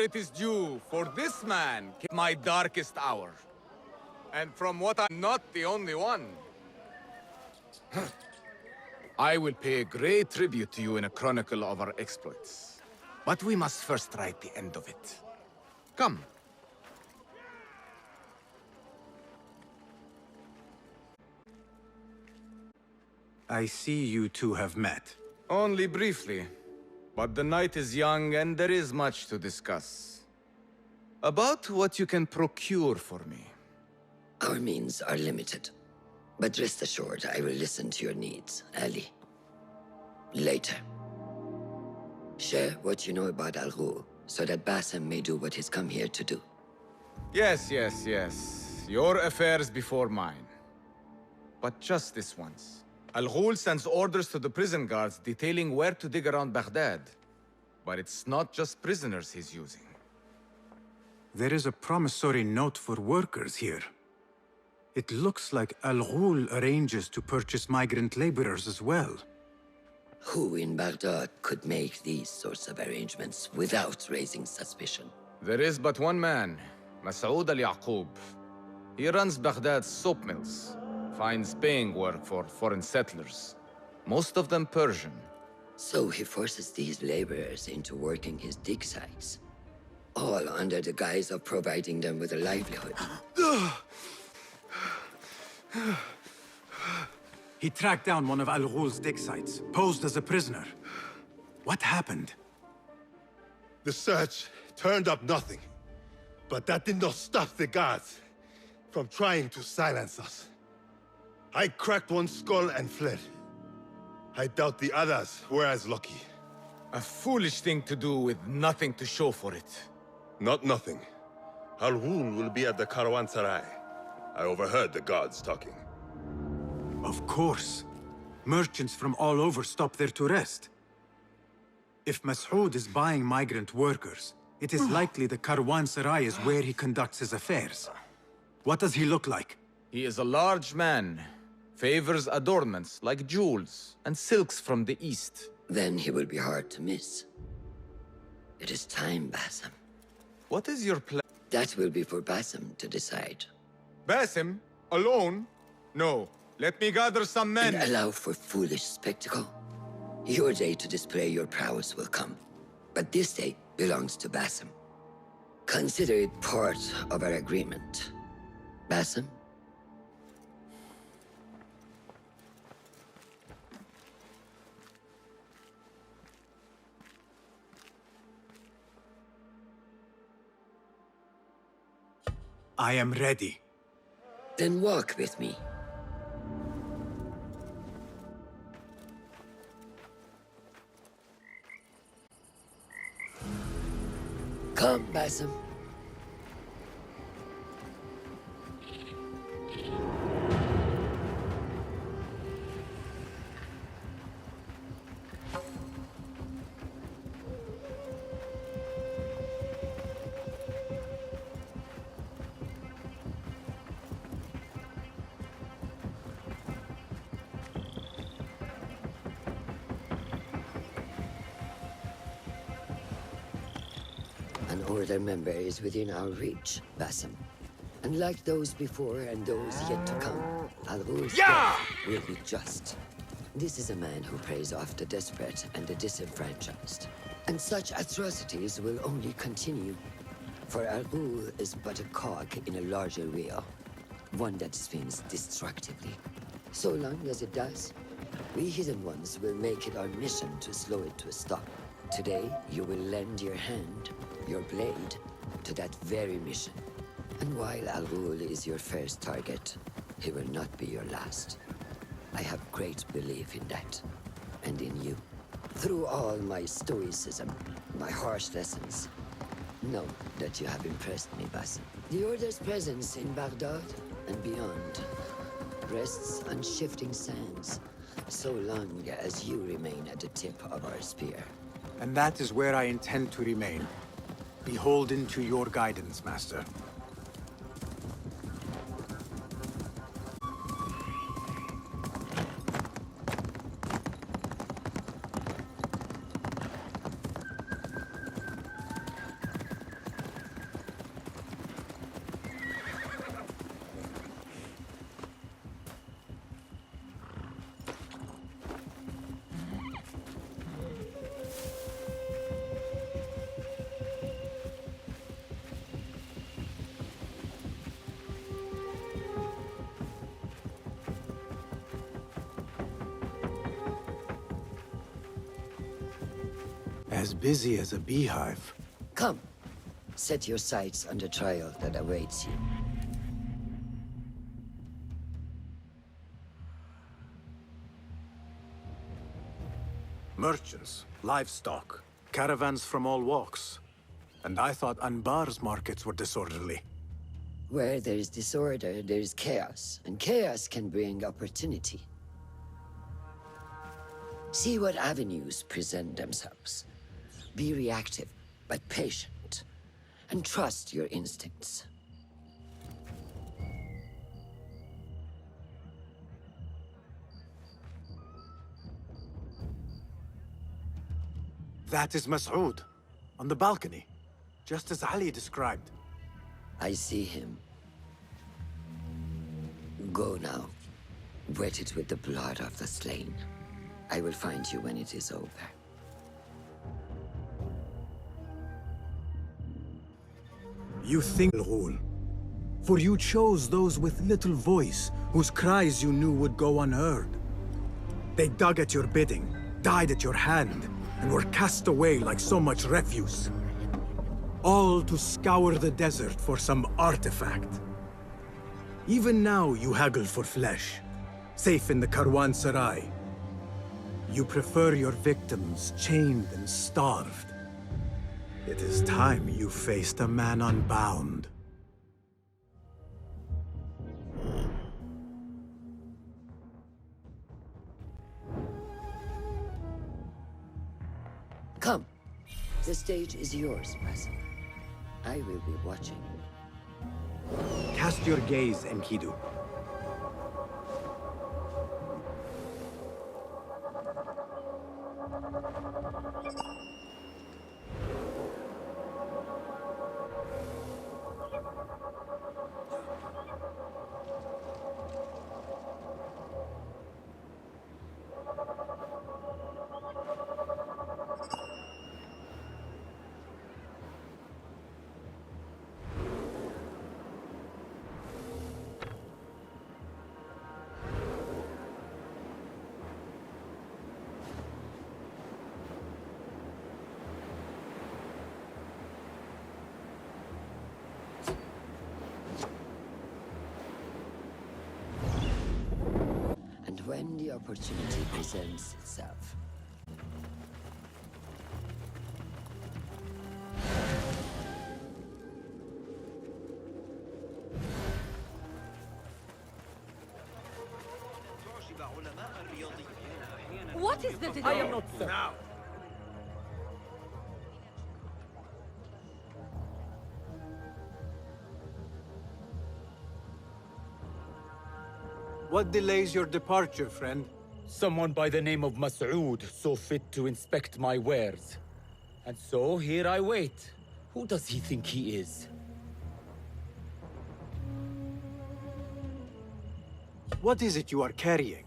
it is due, for this man came my darkest hour. And from what I'm not the only one. I will pay a great tribute to you in a chronicle of our exploits. But we must first write the end of it. Come. I see you two have met. Only briefly. But the night is young and there is much to discuss. About what you can procure for me. Our means are limited. But rest assured, I will listen to your needs, Ali. Later. Share what you know about Al Ghul, so that Bassem may do what he's come here to do. Yes. Your affairs before mine. But just this once. Al Ghul sends orders to the prison guards detailing where to dig around Baghdad. But it's not just prisoners he's using. There is a promissory note for workers here. It looks like Al Ghul arranges to purchase migrant laborers as well. Who in Baghdad could make these sorts of arrangements without raising suspicion? There is but one man, Masoud al-Yaqub. He runs Baghdad's soap mills, finds paying work for foreign settlers, most of them Persian. So he forces these laborers into working his dig sites, all under the guise of providing them with a livelihood. He tracked down one of Al Ghul's dig sites, posed as a prisoner. What happened? The search turned up nothing. But that did not stop the guards from trying to silence us. I cracked one skull and fled. I doubt the others were as lucky. A foolish thing to do with nothing to show for it. Not nothing. Al Ghul will be at the Caravanserai. I overheard the guards talking. Of course. Merchants from all over stop there to rest. If Masoud is buying migrant workers, it is likely the Caravanserai is where he conducts his affairs. What does he look like? He is a large man, favors adornments like jewels and silks from the east. Then he will be hard to miss. It is time, Bassem. What is your plan? That will be for Bassem to decide. Bassem? Alone? No. Let me gather some men. And allow for foolish spectacle. Your day to display your prowess will come. But this day belongs to Bassem. Consider it part of our agreement. Bassem? I am ready. Then walk with me. Come, Bassem. An Order member is within our reach, Bassem. And like those before and those yet to come, Al Ghul's death will be just. This is a man who preys off the desperate and the disenfranchised. And such atrocities will only continue. For Al Ghul is but a cog in a larger wheel, one that spins destructively. So long as it does, we Hidden Ones will make it our mission to slow it to a stop. Today, you will lend your hand, your blade, to that very mission. And while Al Ghul is your first target, he will not be your last. I have great belief in that, and in you. Through all my stoicism, my harsh lessons, know that you have impressed me, Bassem. The Order's presence in Baghdad and beyond rests on shifting sands, so long as you remain at the tip of our spear. And that is where I intend to remain. Beholden to your guidance, Master. As busy as a beehive. Come, set your sights on the trial that awaits you. Merchants, livestock, caravans from all walks. And I thought Anbar's markets were disorderly. Where there is disorder, there is chaos, and chaos can bring opportunity. See what avenues present themselves. Be reactive, but patient, and trust your instincts. That is Mas'ud, on the balcony, just as Ali described. I see him. Go now. Wet it with the blood of the slain. I will find you when it is over. You think, Rule. For you chose those with little voice, whose cries you knew would go unheard. They dug at your bidding, died at your hand, and were cast away like so much refuse. All to scour the desert for some artifact. Even now you haggle for flesh, safe in the Caravanserai. You prefer your victims chained and starved. It is time you faced a man unbound. Come. The stage is yours, Basim. I will be watching. Cast your gaze, Enkidu. And when the opportunity presents itself. What is the I am not sir. Now! What delays your departure, friend? Someone by the name of Mas'ud saw fit to inspect my wares. And so here I wait. Who does he think he is? What is it you are carrying?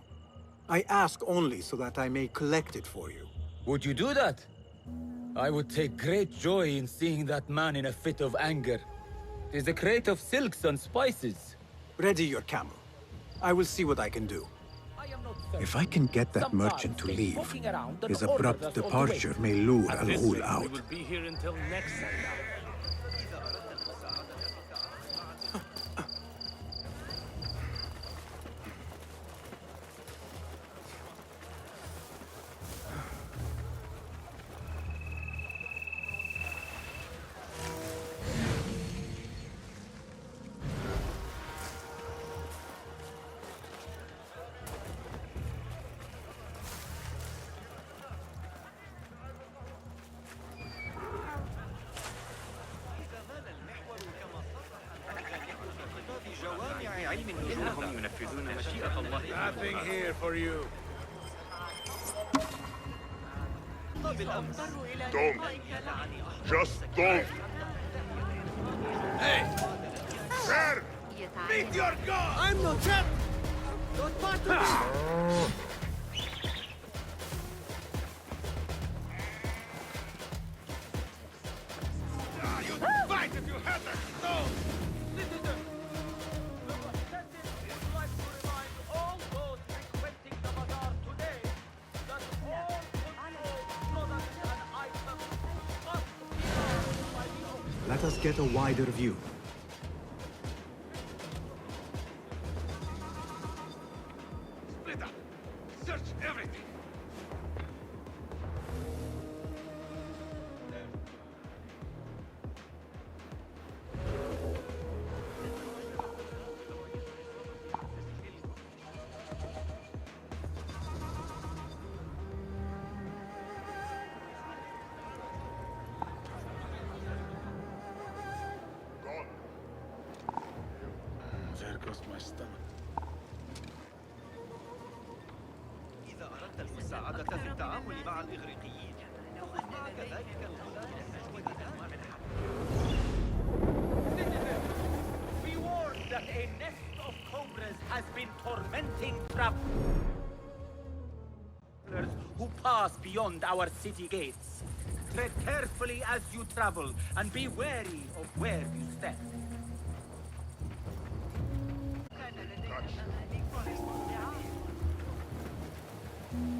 I ask only so that I may collect it for you. Would you do that? I would take great joy in seeing that man in a fit of anger. It is a crate of silks and spices. Ready your camel. I will see what I can do. If I can get that merchant to leave, his abrupt departure may lure Al-Ghul out. We will be here until next Sunday. Nothing here for you. Don't. Just don't. Hey! Sir! Meet your god! I'm no chap! Don't bother me! You'd fight if you had a stone! Let us get a wider view. Split up! Search everything! There goes my stomach. إذا أردت المساعدة في التعامل مع الإغريقيين، خذ معك ذلك الغلاف الأسود أمام الحرب. We warned that a nest of cobras has been tormenting travelers who pass beyond our city gates. Tread carefully as you travel and be wary of where you step.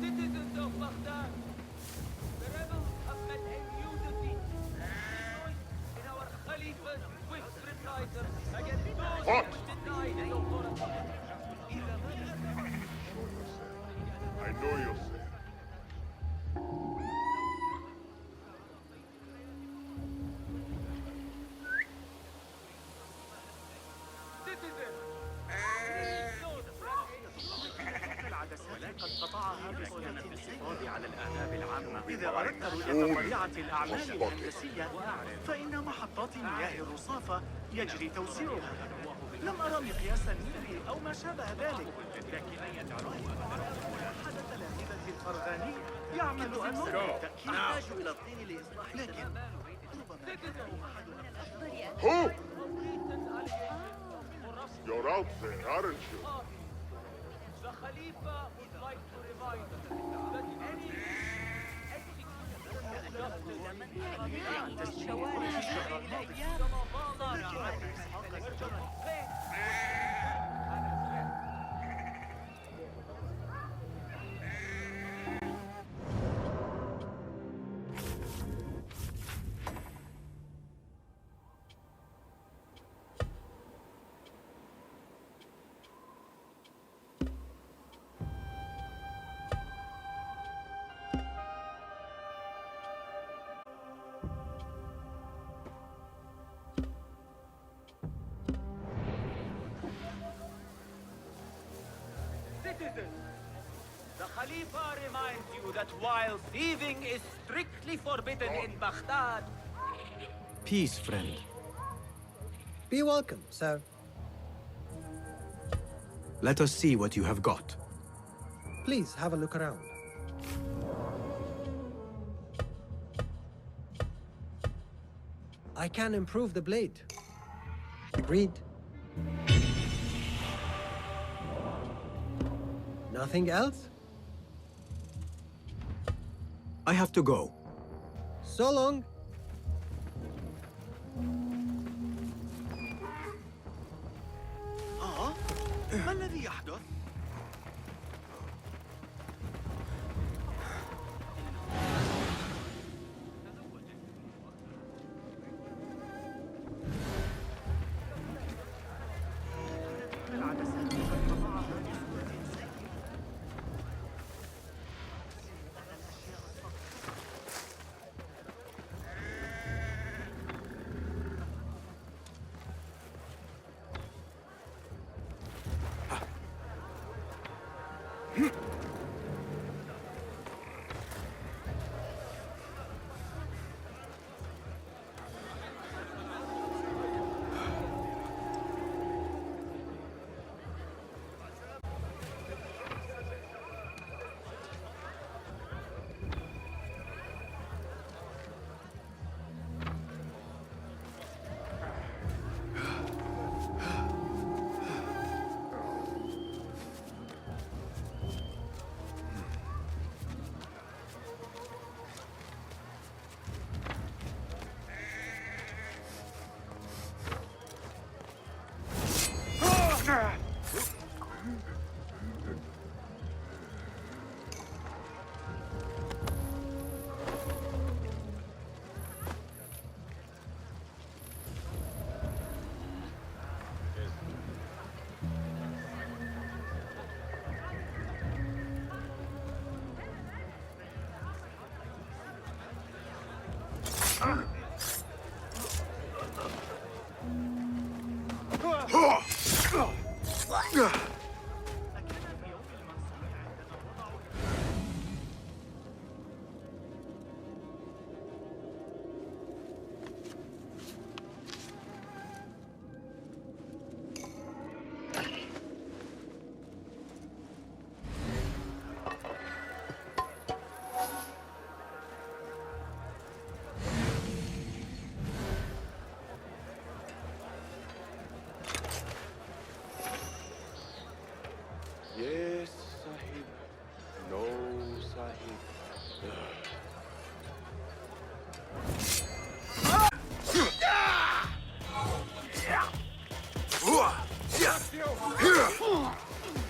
Citizens of Baghdad, the rebels have met a new defeat. In our Khalifa's swift reprisals against those who denied the authority. I know you're safe. قد قطعها بصورة الحفاظ على الآداب العامة. إذا أردت رؤية طبيعة الأعمال الهندسية فإن محطات مياه الرصافة يجري توسيعها. لم أرى مقياسا ميري أو ما شابه ذلك. أحد تلامذة الفرغانية يعمل أمر بالتأكيد يحتاج إلى الطين لإصلاح لكن Who? You're out there, aren't you? The Khalifa would like to remind us that any citizens, the Khalifa reminds you that while thieving is strictly forbidden in Baghdad, Peace, friend. Be welcome, sir. Let us see what you have got. Please have a look around. I can improve the blade. Agreed. Nothing else? I have to go. So long. ما الذي يحدث؟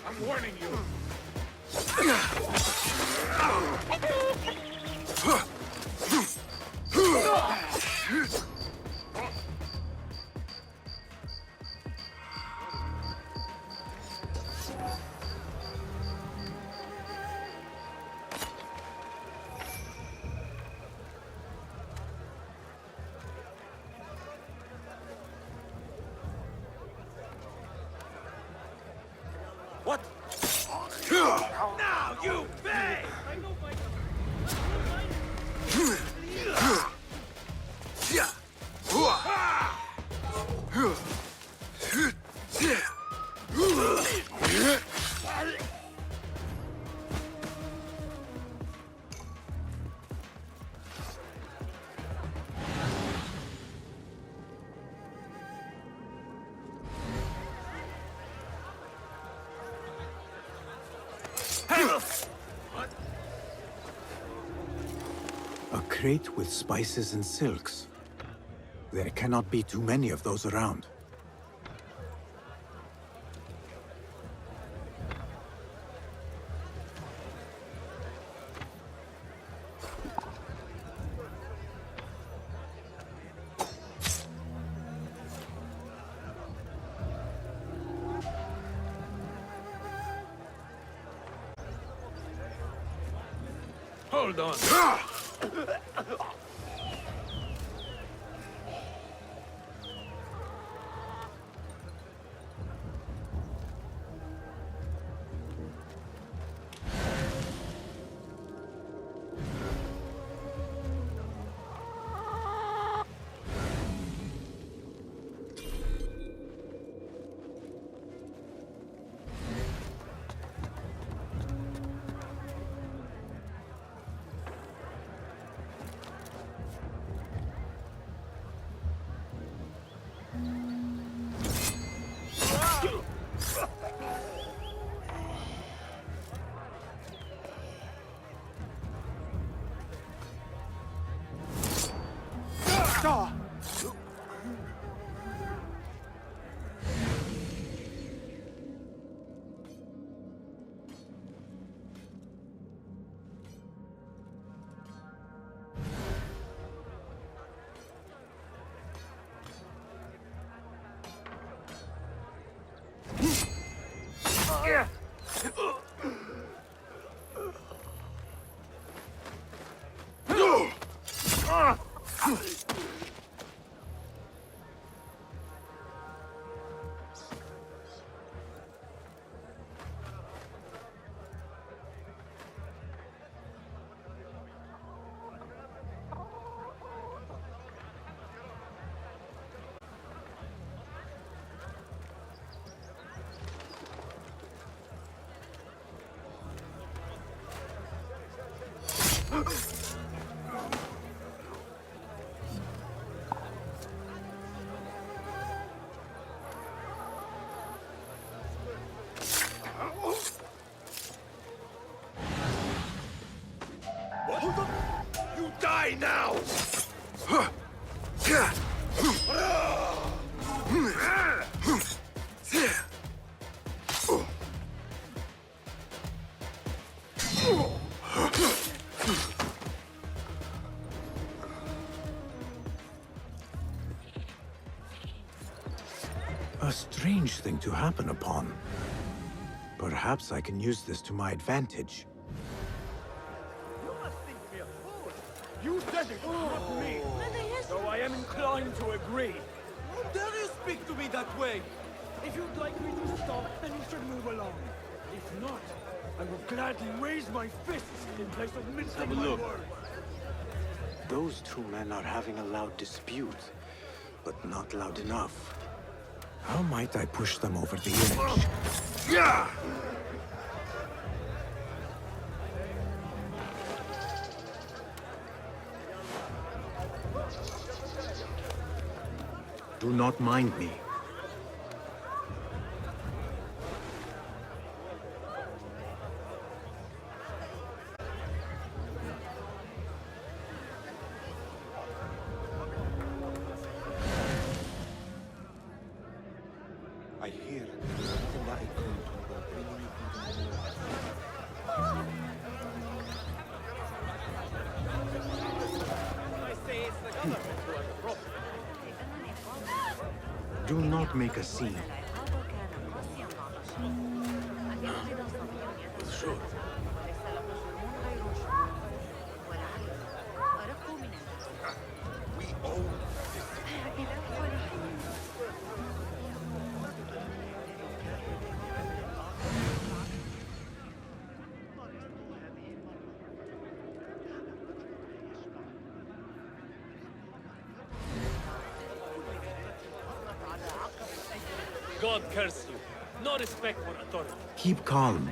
I'm warning you. What? Now you pay! A crate with spices and silks. There cannot be too many of those around. Hold on. You die now! A strange thing to happen upon. Perhaps I can use this to my advantage. You must think me a fool. You said it, not me. So I am inclined to agree. How dare you speak to me that way? If you'd like me to stop, then you should move along. If not, I will gladly raise my fists in place of mincing my words. Those two men are having a loud dispute, but not loud enough. How might I push them over the edge? Yeah! Do not mind me. I here. There's nothing that I can do. Do not make a scene. Sure. We own God curse you. No respect for authority. Keep calm.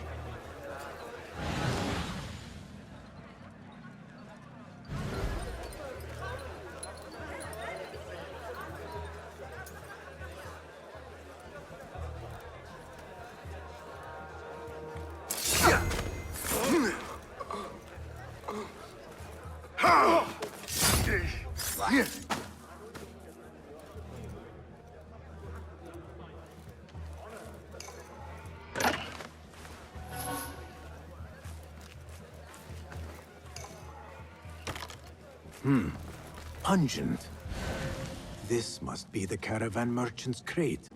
Pungent. This must be the caravan merchant's crate.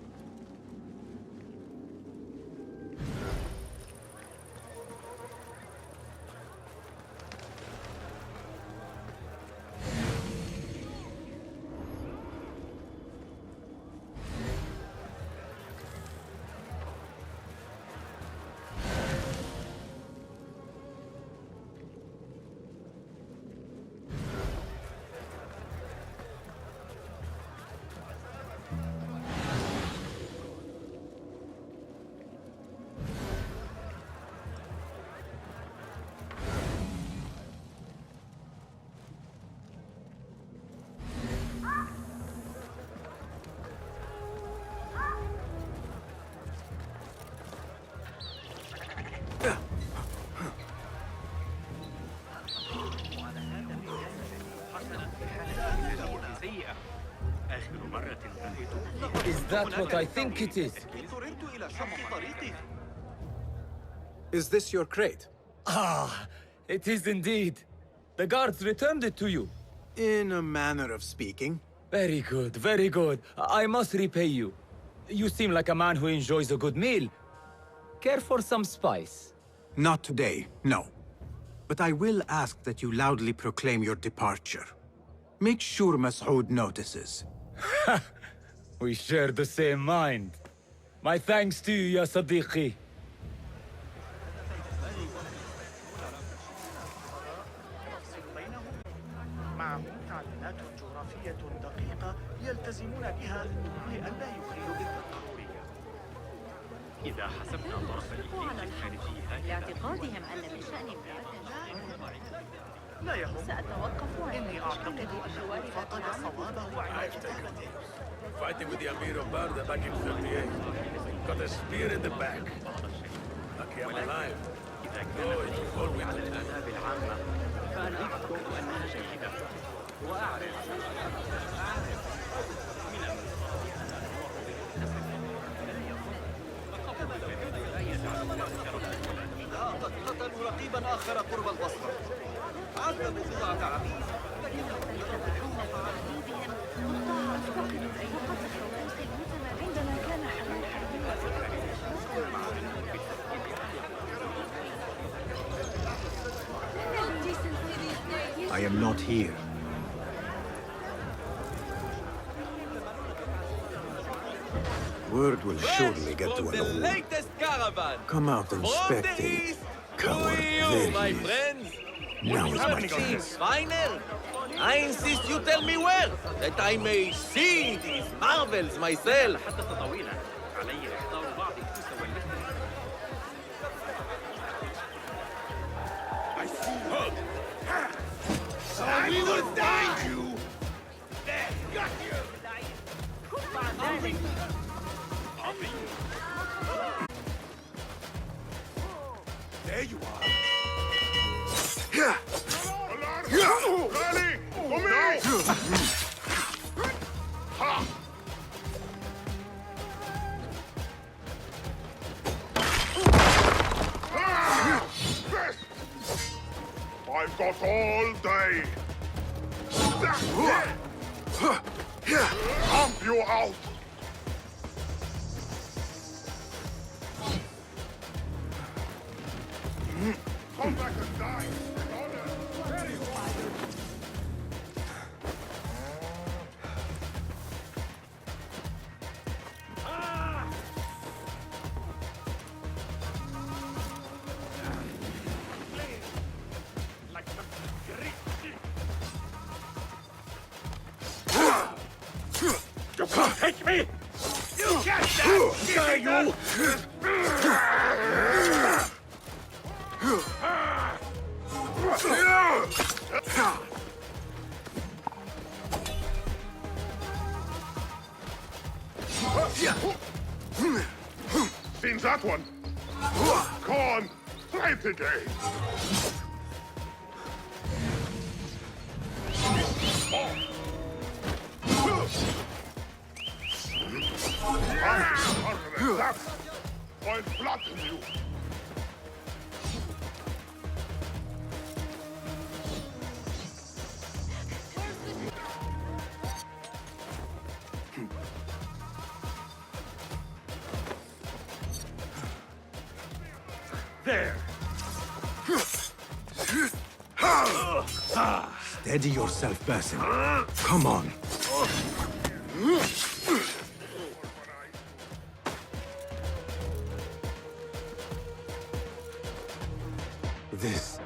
Is that what I think it is? Is this your crate? Ah, it is indeed. The guards returned it to you. In a manner of speaking. Very good, very good. I must repay you. You seem like a man who enjoys a good meal. Care for some spice? Not today, no. But I will ask that you loudly proclaim your departure. Make sure Mas'ud notices. We share the same mind. My thanks to you, ya Sadiqi. معهم تعليمات جغرافية دقيقة يلتزمون بها لئلا يخلوا بالضرورية. إذا حسبنا طرف الإنجليز في لاعتقادهم أن من شأن امرأة لا يهم. سأتوقف عند إني أعتقد أنه فقد صوابه عند كتابته. fighting with the Amir of Barda back in 38. Got a spear in the back. Lucky I'm alive. Oh, it's a cold winter. الآداب العامة فأنا أعتقد أنها جيدة وأعرف قد قتلوا رقيبا آخر قرب البصرة. عذبوا بضعة عبيد لكنهم يتبعون تعذيبهم مضطهد فقط عندما كان I am not here. Word will surely get to the Alou. latest caravan. Come out and From the spectate. east Coward, to you, there my he is. friends. Now is my Something chance. final. I insist you tell me where, that I may see these marvels myself. حدث طويلا علي إحضار بعض الكوس واللحم I see her. I will find you. There, got you. There you are. Rally! For me! got all day. Pump you out. Come back and die. You can't take me! You get that! Seen that one? Come on, try it again. I'll flatten you. There! Steady yourself, Basim. Come on. This.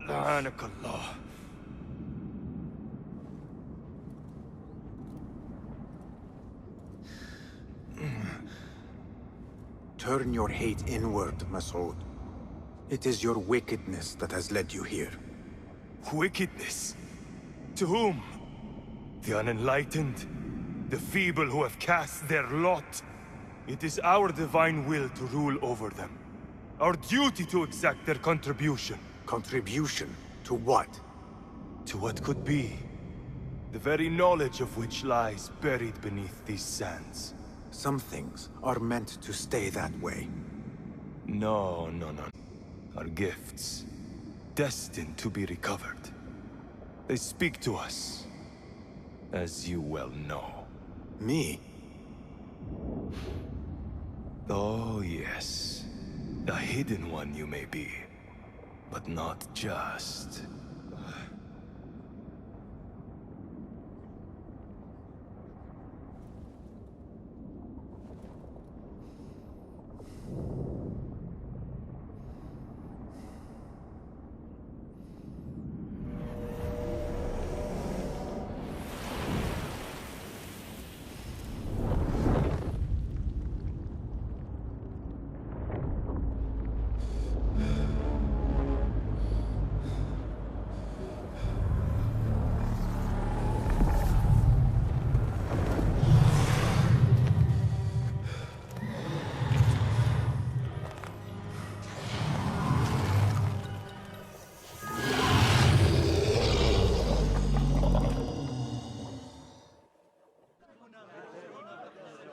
لعنك الله. Turn your hate inward, Masood. It is your wickedness that has led you here. Wickedness? To whom? The unenlightened? The feeble who have cast their lot? It is our divine will to rule over them. Our duty to exact their contribution. Contribution? To what? To what could be. The very knowledge of which lies buried beneath these sands. Some things are meant to stay that way. No. Our gifts, destined to be recovered. They speak to us, as you well know. Me? Oh, yes. A hidden one you may be, but not just.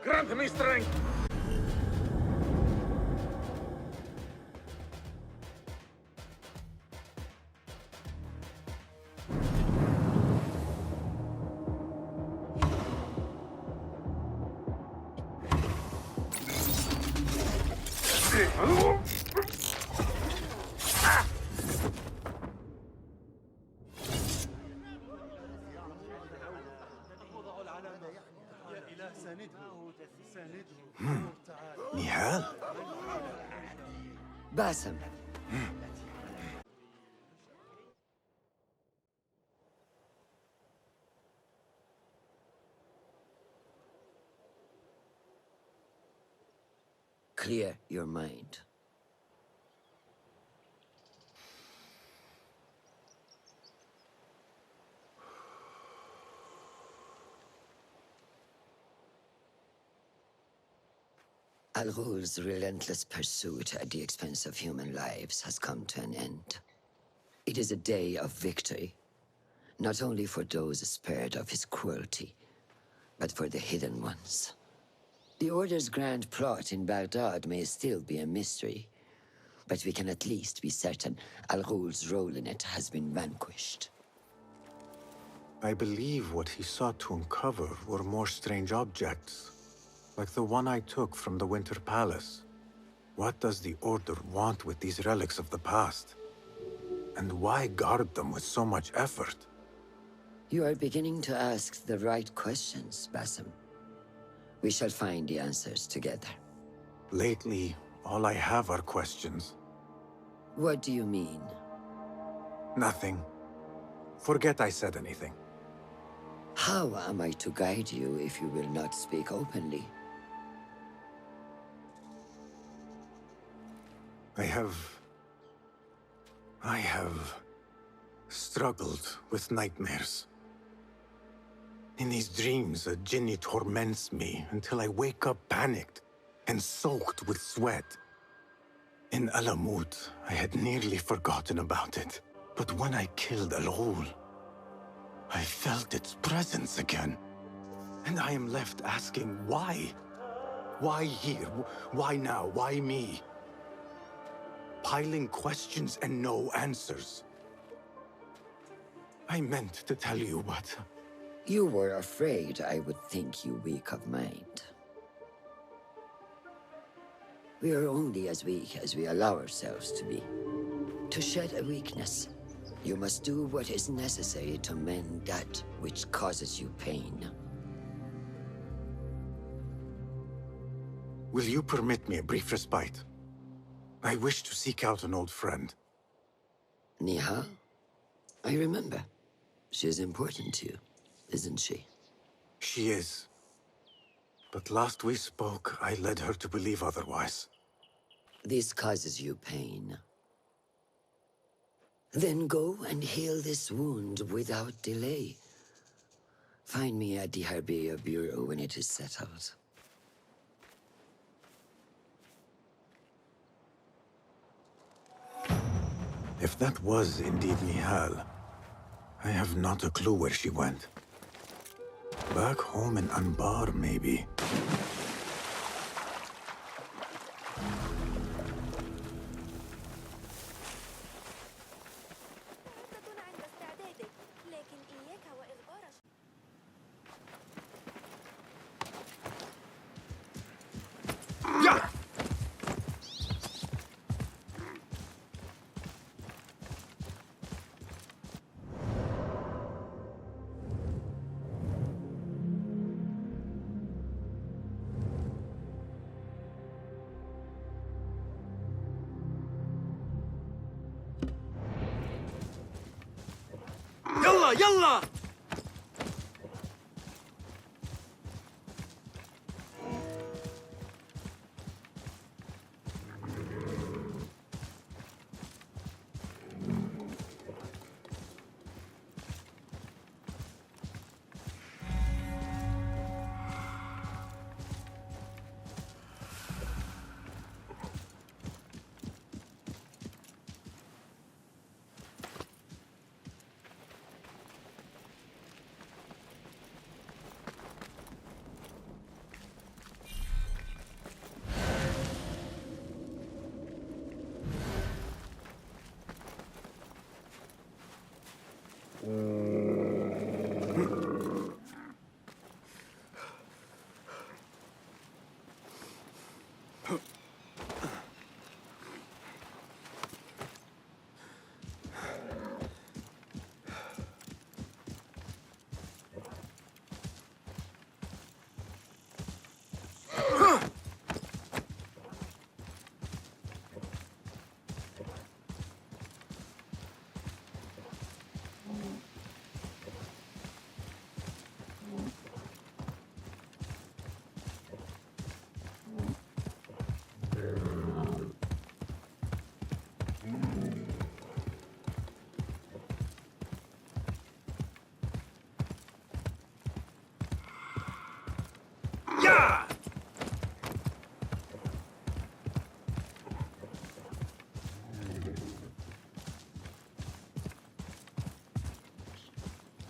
Grant me strength! Nihal? Basim. Clear your mind. Al Ghul's relentless pursuit at the expense of human lives has come to an end. It is a day of victory, not only for those spared of his cruelty, but for the hidden ones. The Order's grand plot in Baghdad may still be a mystery, but we can at least be certain Al Ghul's role in it has been vanquished. I believe what he sought to uncover were more strange objects, like the one I took from the Winter Palace. What does the Order want with these relics of the past? And why guard them with so much effort? You are beginning to ask the right questions, Basim. We shall find the answers together. Lately, all I have are questions. What do you mean? Nothing. Forget I said anything. How am I to guide you if you will not speak openly? I have struggled with nightmares. In these dreams, a jinni torments me until I wake up panicked and soaked with sweat. In Alamut, I had nearly forgotten about it. But when I killed Al Ghul, I felt its presence again. And I am left asking why? Why here? Why now? Why me? Piling questions and no answers. I meant to tell you, but... You were afraid I would think you weak of mind. We are only as weak as we allow ourselves to be. To shed a weakness, you must do what is necessary to mend that which causes you pain. Will you permit me a brief respite? I wish to seek out an old friend. Niha? I remember. She is important to you, isn't she? She is. But last we spoke, I led her to believe otherwise. This causes you pain. Then go and heal this wound without delay. Find me at the Harbiya Bureau when it is settled. If that was indeed Nihal, I have not a clue where she went. Back home in Anbar, maybe. يلا يلا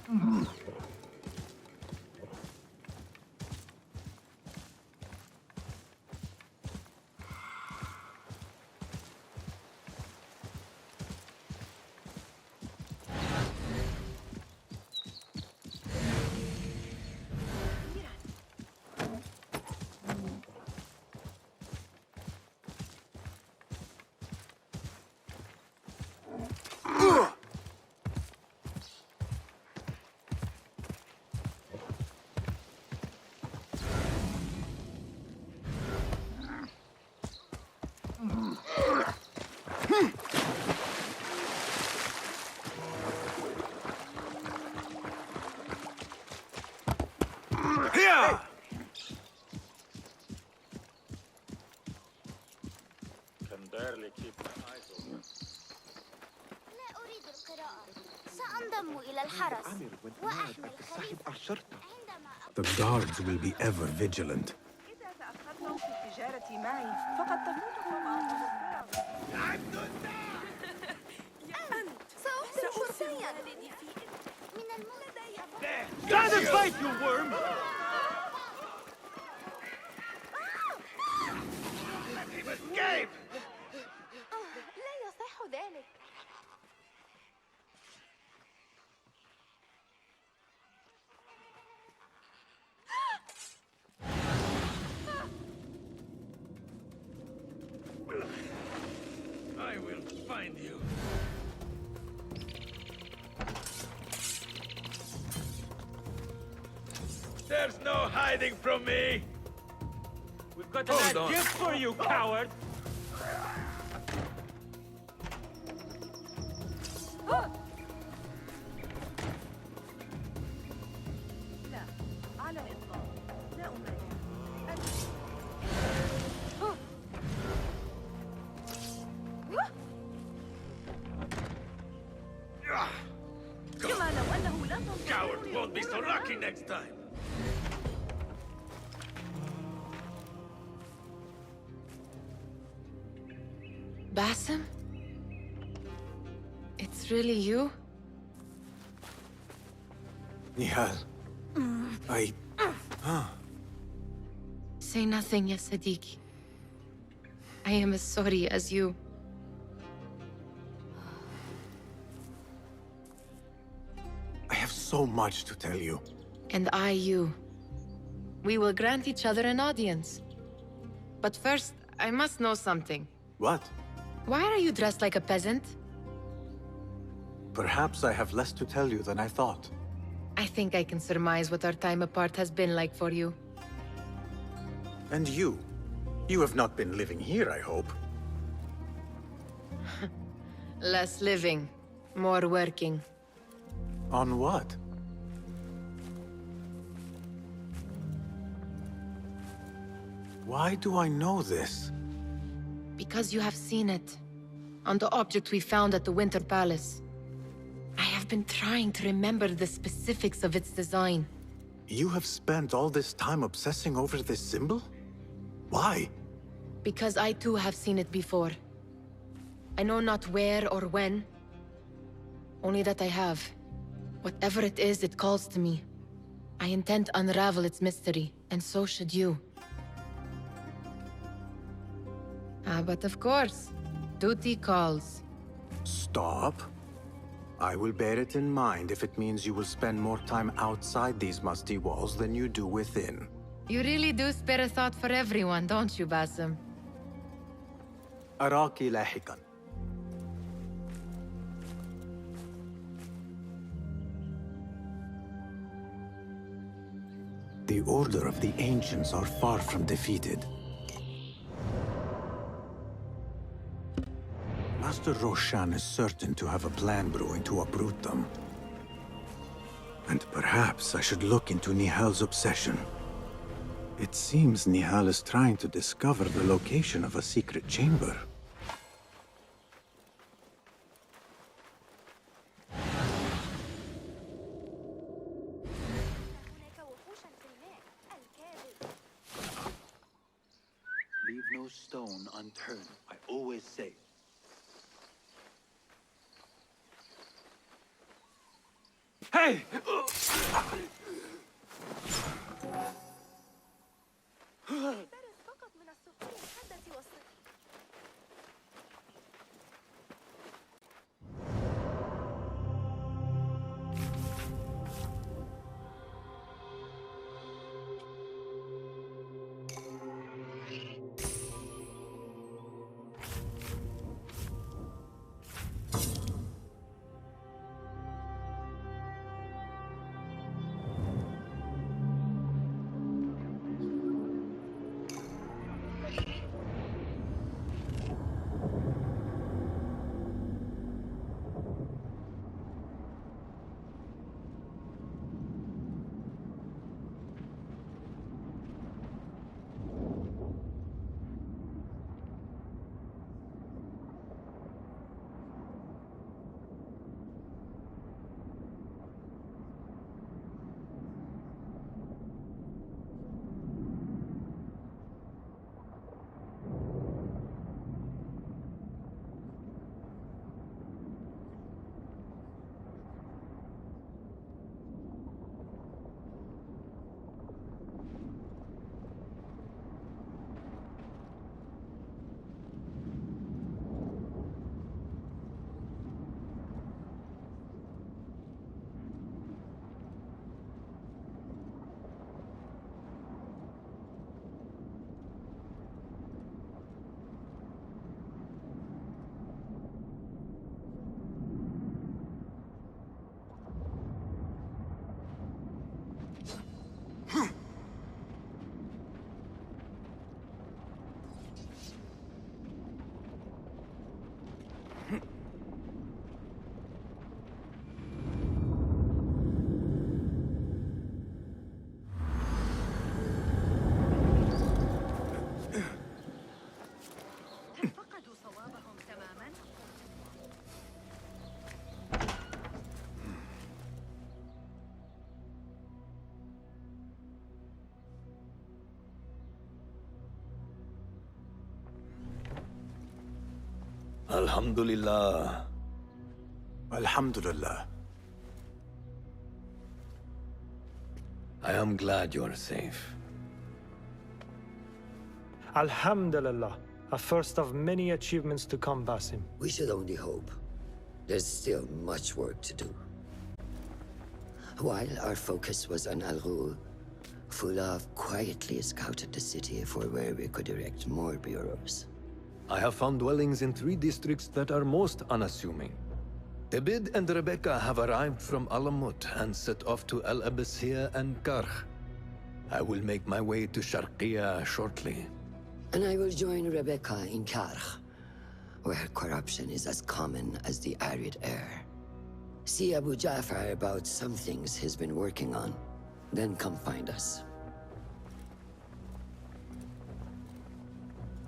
لا أريد القراءة. سأنضم إلى الحرس وأحمل خريطة عندما The guards will be ever vigilant. إذا تأخرتم في التجارة معي فقد تموت طبعا. سأحضر شرطيا من المدة. Stand and fight, you worm! Let him escape! لا يصح ذلك. I will find you. There's no hiding from me! We've got a gift for you, coward! لا على الإطلاق لا أمانع. كما لو أنه لم Coward won't be so lucky next time! Basim? It's really you? Nihal. Say nothing, ya Sadiq. I am as sorry as you. I have so much to tell you. And I you. We will grant each other an audience. But first, I must know something. What? Why are you dressed like a peasant? Perhaps I have less to tell you than I thought. I think I can surmise what our time apart has been like for you. And you? You have not been living here, I hope. Less living, more working. On what? Why do I know this? Because you have seen it. On the object we found at the Winter Palace. I have been trying to remember the specifics of its design. You have spent all this time obsessing over this symbol? Why? Because I too have seen it before. I know not where or when. Only that I have. Whatever it is, it calls to me. I intend to unravel its mystery, and so should you. But of course, duty calls. Stop. I will bear it in mind if it means you will spend more time outside these musty walls than you do within. You really do spare a thought for everyone, don't you, Basim? أراك لاحقاً. The Order of the Ancients are far from defeated. Master Roshan is certain to have a plan brewing to uproot them. And perhaps I should look into Nihal's obsession. It seems Nihal is trying to discover the location of a secret chamber. Leave no stone unturned, I always say. Hey! فقط من السهولة الحادة والصدق. Alhamdulillah. Alhamdulillah. I am glad you are safe. Alhamdulillah. A first of many achievements to come, Basim. We should only hope. There's still much work to do. While our focus was on Al Ghul, Fulaf quietly scouted the city for where we could erect more bureaus. I have found dwellings in 3 districts that are most unassuming. Ibid and Rebecca have arrived from Alamut and set off to Al Abyssiya and Karkh. I will make my way to Sharqiya shortly. And I will join Rebecca in Karkh, where corruption is as common as the arid air. See Abu Ja'far about some things he's been working on, then come find us.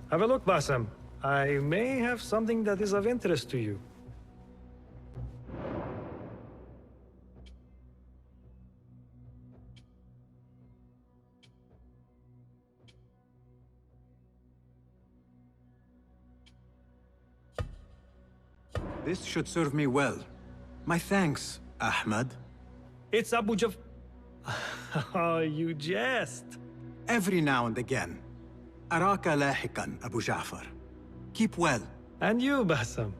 Have a look, Basim. I may have something that is of interest to you. This should serve me well. My thanks, Ahmad. It's Abu Jaf... Oh, you jest. Every now and again. Araka lahikan, Abu Ja'far. Keep well. And you, Basim.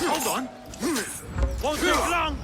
Hold on! Won't take long!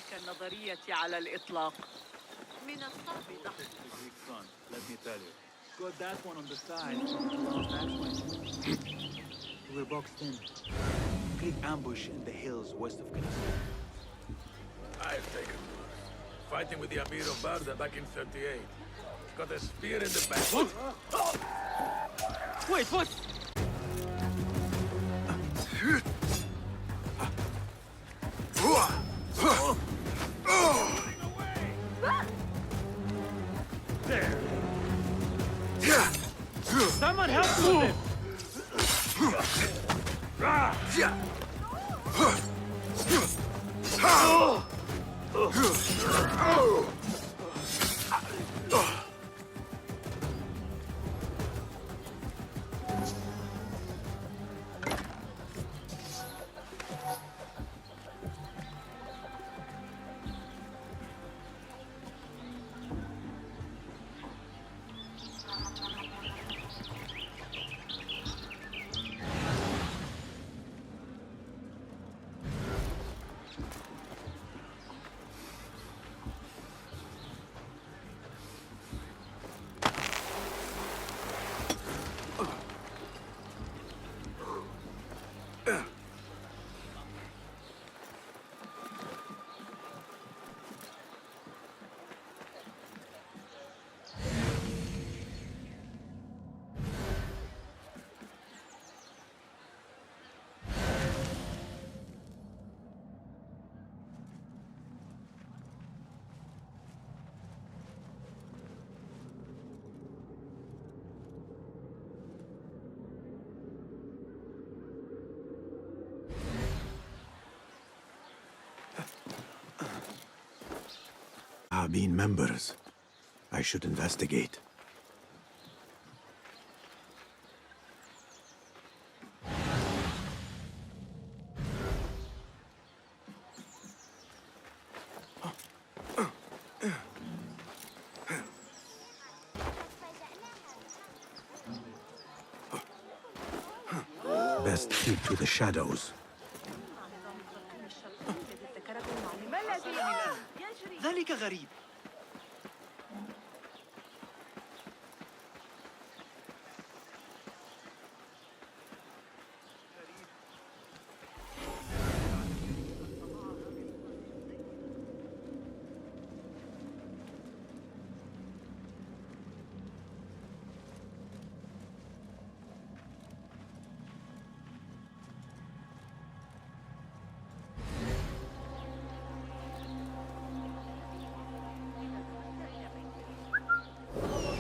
تلك النظرية على الإطلاق. من الصعب ضحك. Big fun, let me tell you. Got that one on the side. Love that one. We're boxed in. Creed ambush in the hills west of Knesset. I've taken worse. Fighting with the Amir of Barda back in 38. Got a spear in the back. What? Wait, what? There. Someone help me with him! Habeen members. I should investigate. Best keep to the shadows. ذلك غريب.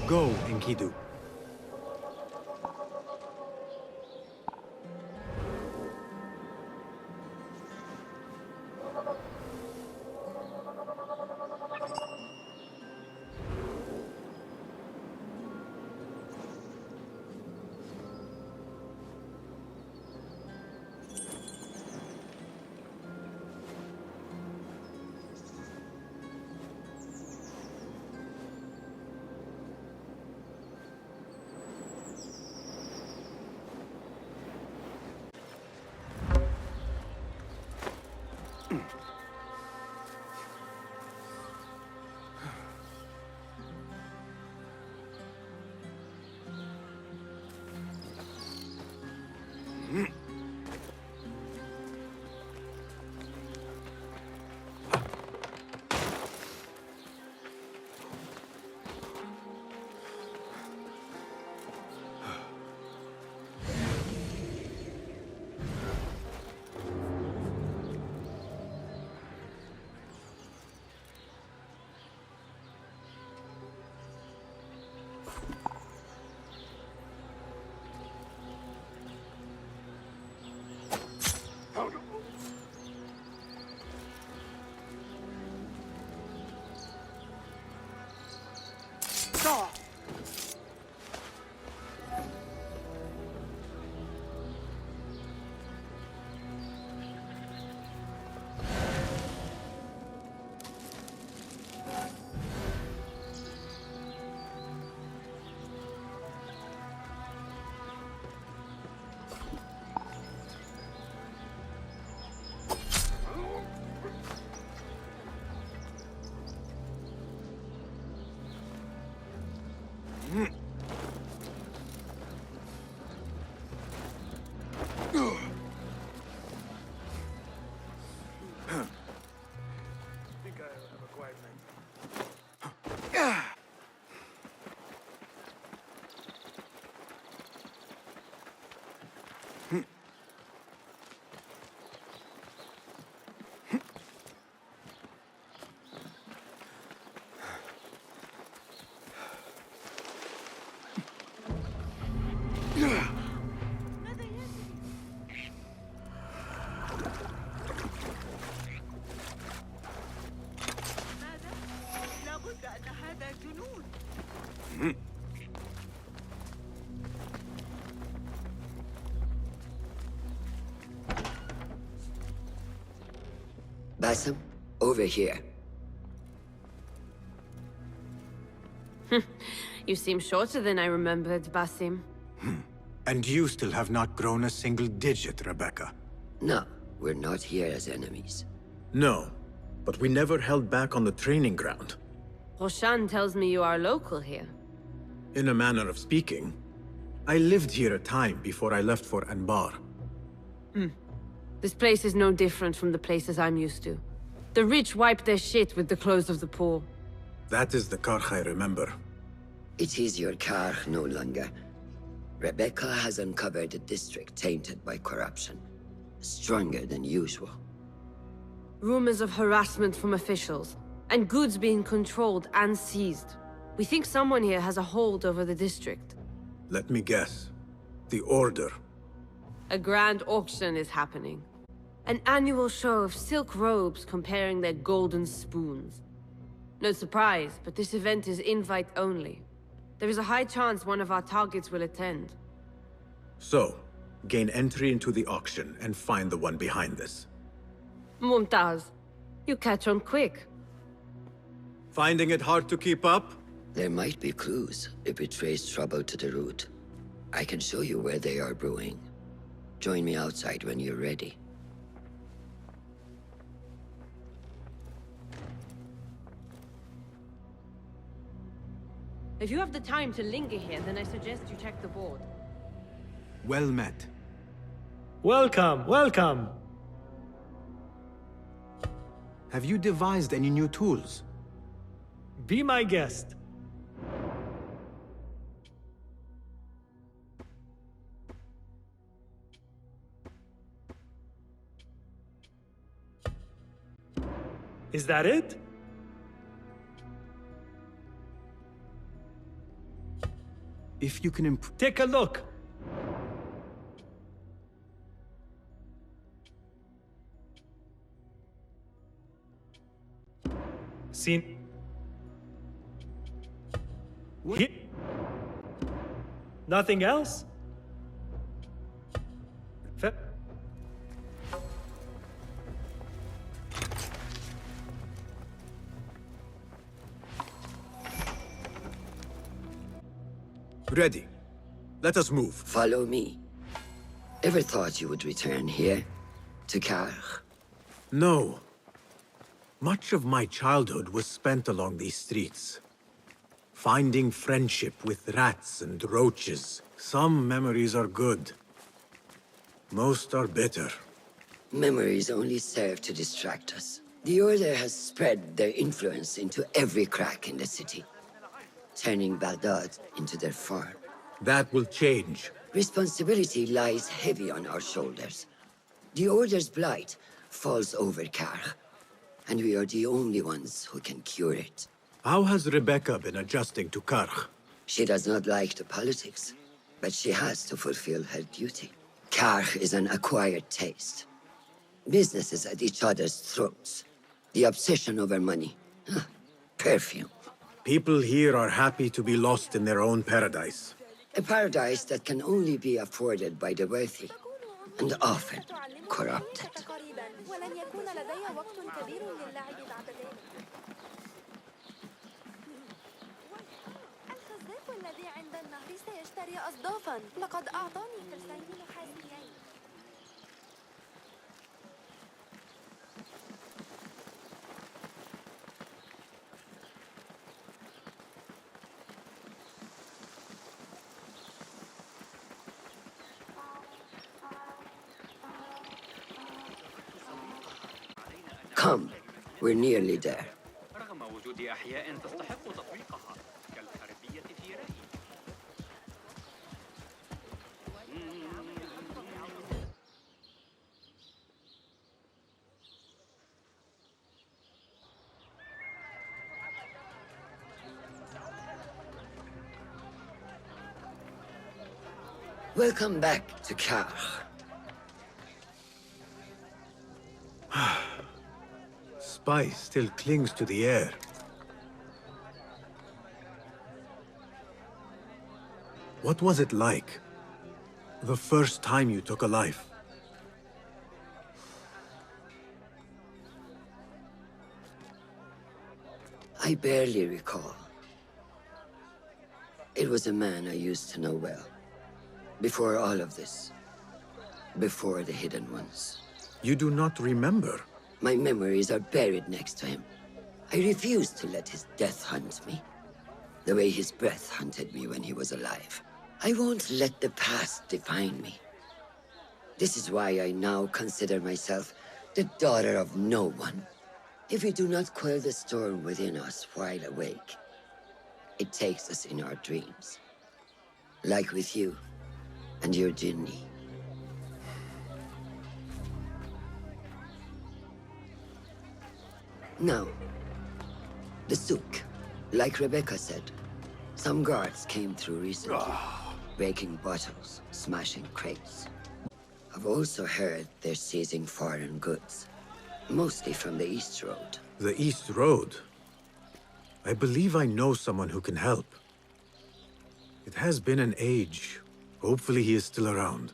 Go, Enkidu. Basim, over here. You seem shorter than I remembered, Basim. And you still have not grown a single digit, Rebecca. No, we're not here as enemies. No, but we never held back on the training ground. Roshan tells me you are local here. In a manner of speaking, I lived here a time before I left for Anbar. This place is no different from the places I'm used to. The rich wipe their shit with the clothes of the poor. That is the Karkh I remember. It is your Karkh no longer. Rebecca has uncovered a district tainted by corruption. Stronger than usual. Rumors of harassment from officials, and goods being controlled and seized. We think someone here has a hold over the district. Let me guess. The Order. A grand auction is happening. An annual show of silk robes comparing their golden spoons. No surprise, but this event is invite only. There is a high chance one of our targets will attend. So, gain entry into the auction and find the one behind this. Mumtaz, you catch on quick. Finding it hard to keep up? There might be clues if we trace trouble to the root. I can show you where they are brewing. Join me outside when you're ready. If you have the time to linger here, then I suggest you check the board. Well met. Welcome, welcome! Have you devised any new tools? Be my guest. Is that it? If you can take a look. Seen. Nothing else? Ready. Let us move. Follow me. Ever thought you would return here? To Karkh? No. Much of my childhood was spent along these streets. Finding friendship with rats and roaches. Some memories are good. Most are bitter. Memories only serve to distract us. The Order has spread their influence into every crack in the city, turning Baghdad into their farm. That will change. Responsibility lies heavy on our shoulders. The Order's blight falls over Karkh, and we are the only ones who can cure it. How has Rebecca been adjusting to Karkh? She does not like the politics, but she has to fulfill her duty. Karkh is an acquired taste. Businesses at each other's throats. The obsession over money. Perfume. People here are happy to be lost in their own paradise. A paradise that can only be afforded by the wealthy, and often corrupted. الذي عند النهر سيشتري أصدافاً. لقد أعطاني كرسين نحاسيين. Come, we're nearly there. رغم وجود أحياء تستحق تطبيقها كالخربية في رأيي. Welcome back to Karkh. Spice still clings to the air. What was it like? The first time you took a life? I barely recall. It was a man I used to know well. Before all of this. Before the Hidden Ones. You do not remember? My memories are buried next to him. I refuse to let his death hunt me. The way his breath hunted me when he was alive. I won't let the past define me. This is why I now consider myself the daughter of no one. If we do not quell the storm within us while awake, it takes us in our dreams. Like with you and your Jinni. Now, the souk. Like Rebecca said, some guards came through recently, breaking bottles, smashing crates. I've also heard they're seizing foreign goods, mostly from the East Road. The East Road? I believe I know someone who can help. It has been an age. Hopefully he is still around.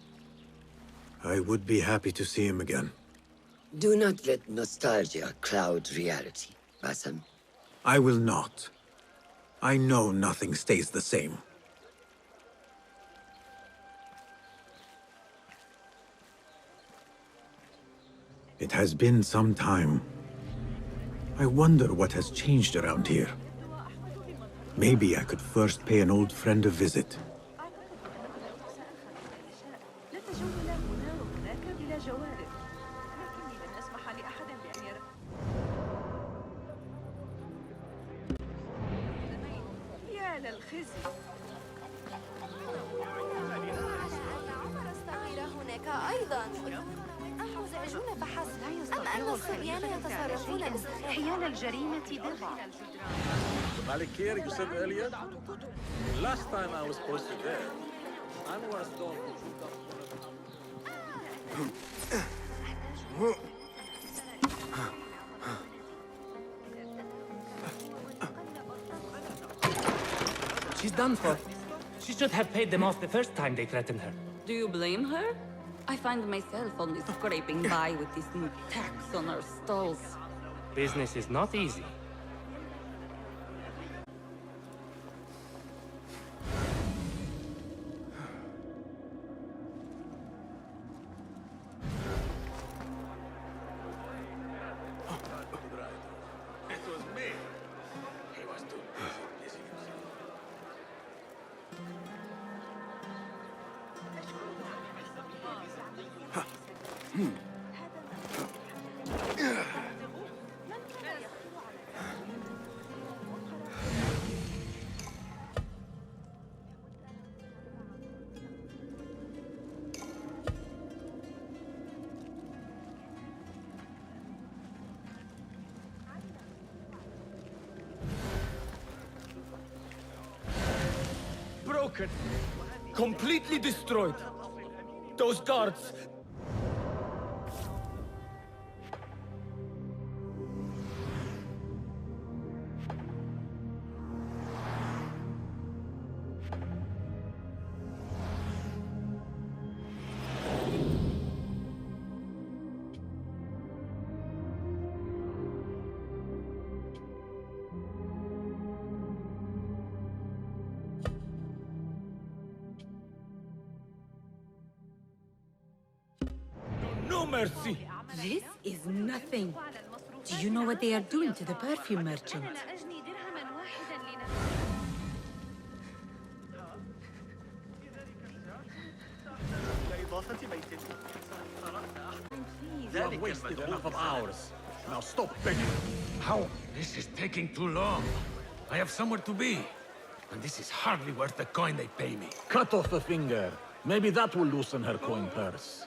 I would be happy to see him again. Do not let nostalgia cloud reality, Bassam. I will not. I know nothing stays the same. It has been some time. I wonder what has changed around here. Maybe I could first pay an old friend a visit. حيال الجريمة داخل الجدران. Malikir, you said earlier? Last time I was posted there, Anwar stole. She's done for. She should have paid them off the first time they threatened her. Do you blame her? I find myself only scraping by with this new tax on our stalls. Business is not easy. It was me. He was too busy pleasing himself. Broken. Completely destroyed. Those guards. No mercy! This is nothing. Do you know what they are doing to the perfume merchant? You have wasted enough of ours. Now stop begging. How? This is taking too long. I have somewhere to be. And this is hardly worth the coin they pay me. Cut off a finger. Maybe that will loosen her coin purse.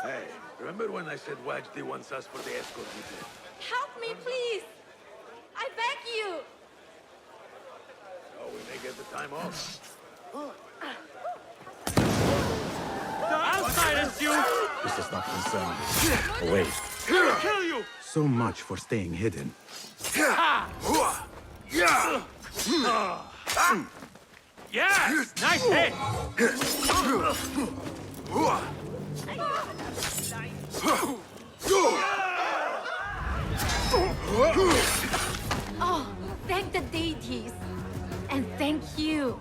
Hey, remember when I said Wajdi wants us for the escort we did? Help me, please! I beg you! So we may get the time off. I'll silence you! This is not concerned. Wait. He'll kill you! So much for staying hidden. Yes! Nice hit! Oh, thank the deities. And thank you.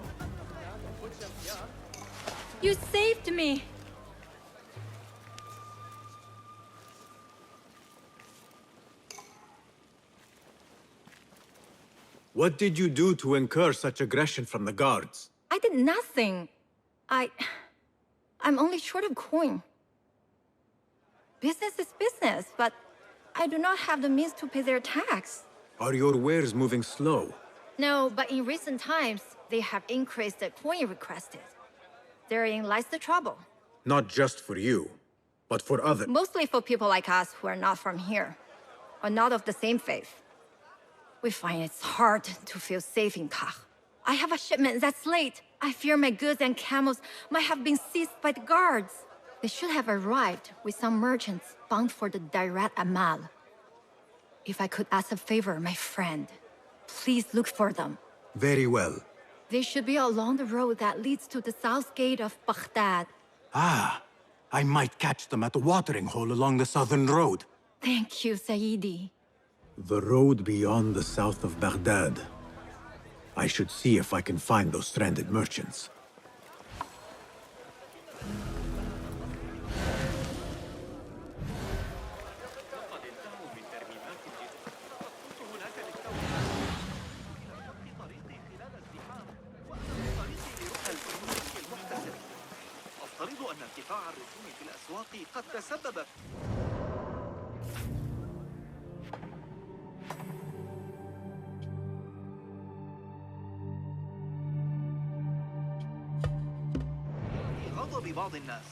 You saved me. What did you do to incur such aggression from the guards? I did nothing. I'm only short of coin. Business is business, but I do not have the means to pay their tax. Are your wares moving slow? No, but in recent times, they have increased the coin requested. Therein lies the trouble. Not just for you, but for others. Mostly for people like us who are not from here, or not of the same faith. We find it's hard to feel safe in Kach. I have a shipment that's late. I fear my goods and camels might have been seized by the guards. They should have arrived with some merchants bound for the direct Amal. If I could ask a favor, my friend, please look for them. Very well. They should be along the road that leads to the south gate of Baghdad. Ah, I might catch them at the watering hole along the southern road. Thank you, Saidi. The road beyond the south of Baghdad. I should see if I can find those stranded merchants. أفترض أن ارتفاع الرسوم في الأسواق قد تسبب في غضب بعض الناس.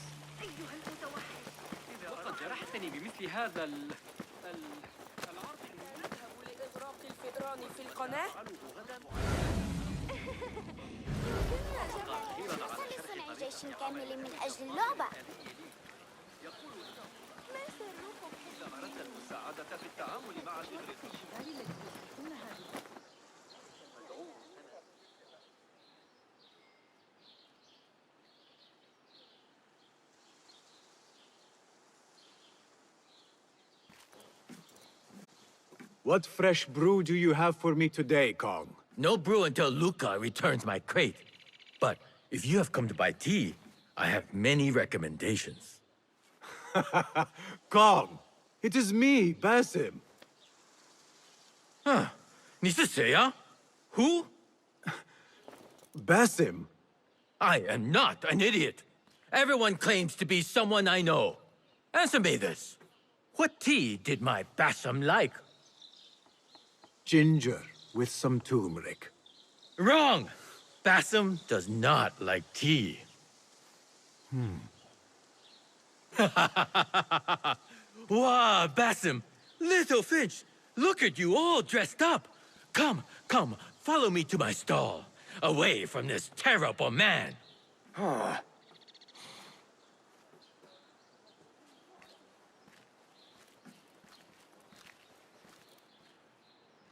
أيها المتوحش، لقد جرحتني بمثل هذا العرض. نذهب لإغراق الفئران في القناة. صنع جيش كامل من أجل اللعبة. ما سركم؟ إذا أردت المساعدة في التعامل مع What fresh brew do you have for me today, Kong? No brew until Luca returns my crate. But if you have come to buy tea, I have many recommendations. Kong! It is me, Basim. Huh. 你是谁啊? Who? Basim. I am not an idiot. Everyone claims to be someone I know. Answer me this. What tea did my Basim like? Ginger with some turmeric. Wrong! Basim does not like tea. Wow, Basim! Little Finch! Look at you all dressed up! Come, come, follow me to my stall. Away from this terrible man.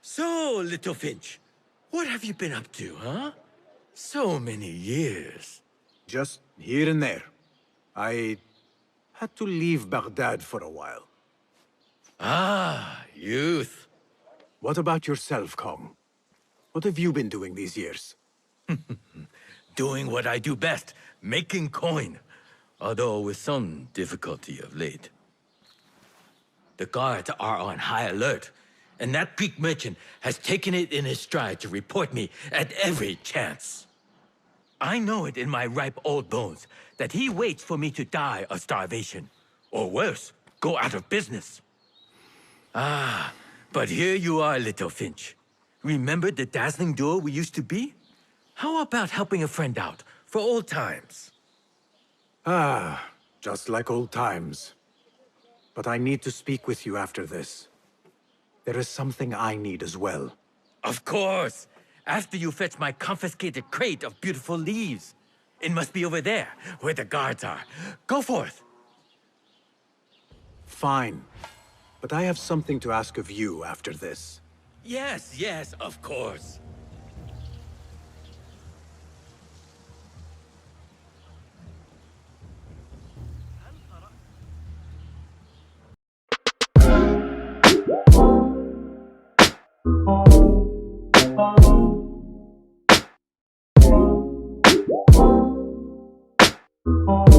So, Little Finch, what have you been up to, huh? So many years. Just here and there. I had to leave Baghdad for a while. Ah, youth. What about yourself, Kong? What have you been doing these years? Doing what I do best, making coin. Although with some difficulty of late. The guards are on high alert, and that Greek merchant has taken it in his stride to report me at every chance. I know it in my ripe old bones that he waits for me to die of starvation, or worse, go out of business. Ah, but here you are, Little Finch. Remember the dazzling duo we used to be? How about helping a friend out, for old times? Ah, just like old times. But I need to speak with you after this. There is something I need as well. Of course! After you fetch my confiscated crate of beautiful leaves. It must be over there, where the guards are. Go forth! Fine. but I have something to ask of you after this. Yes, yes, of course. Oh.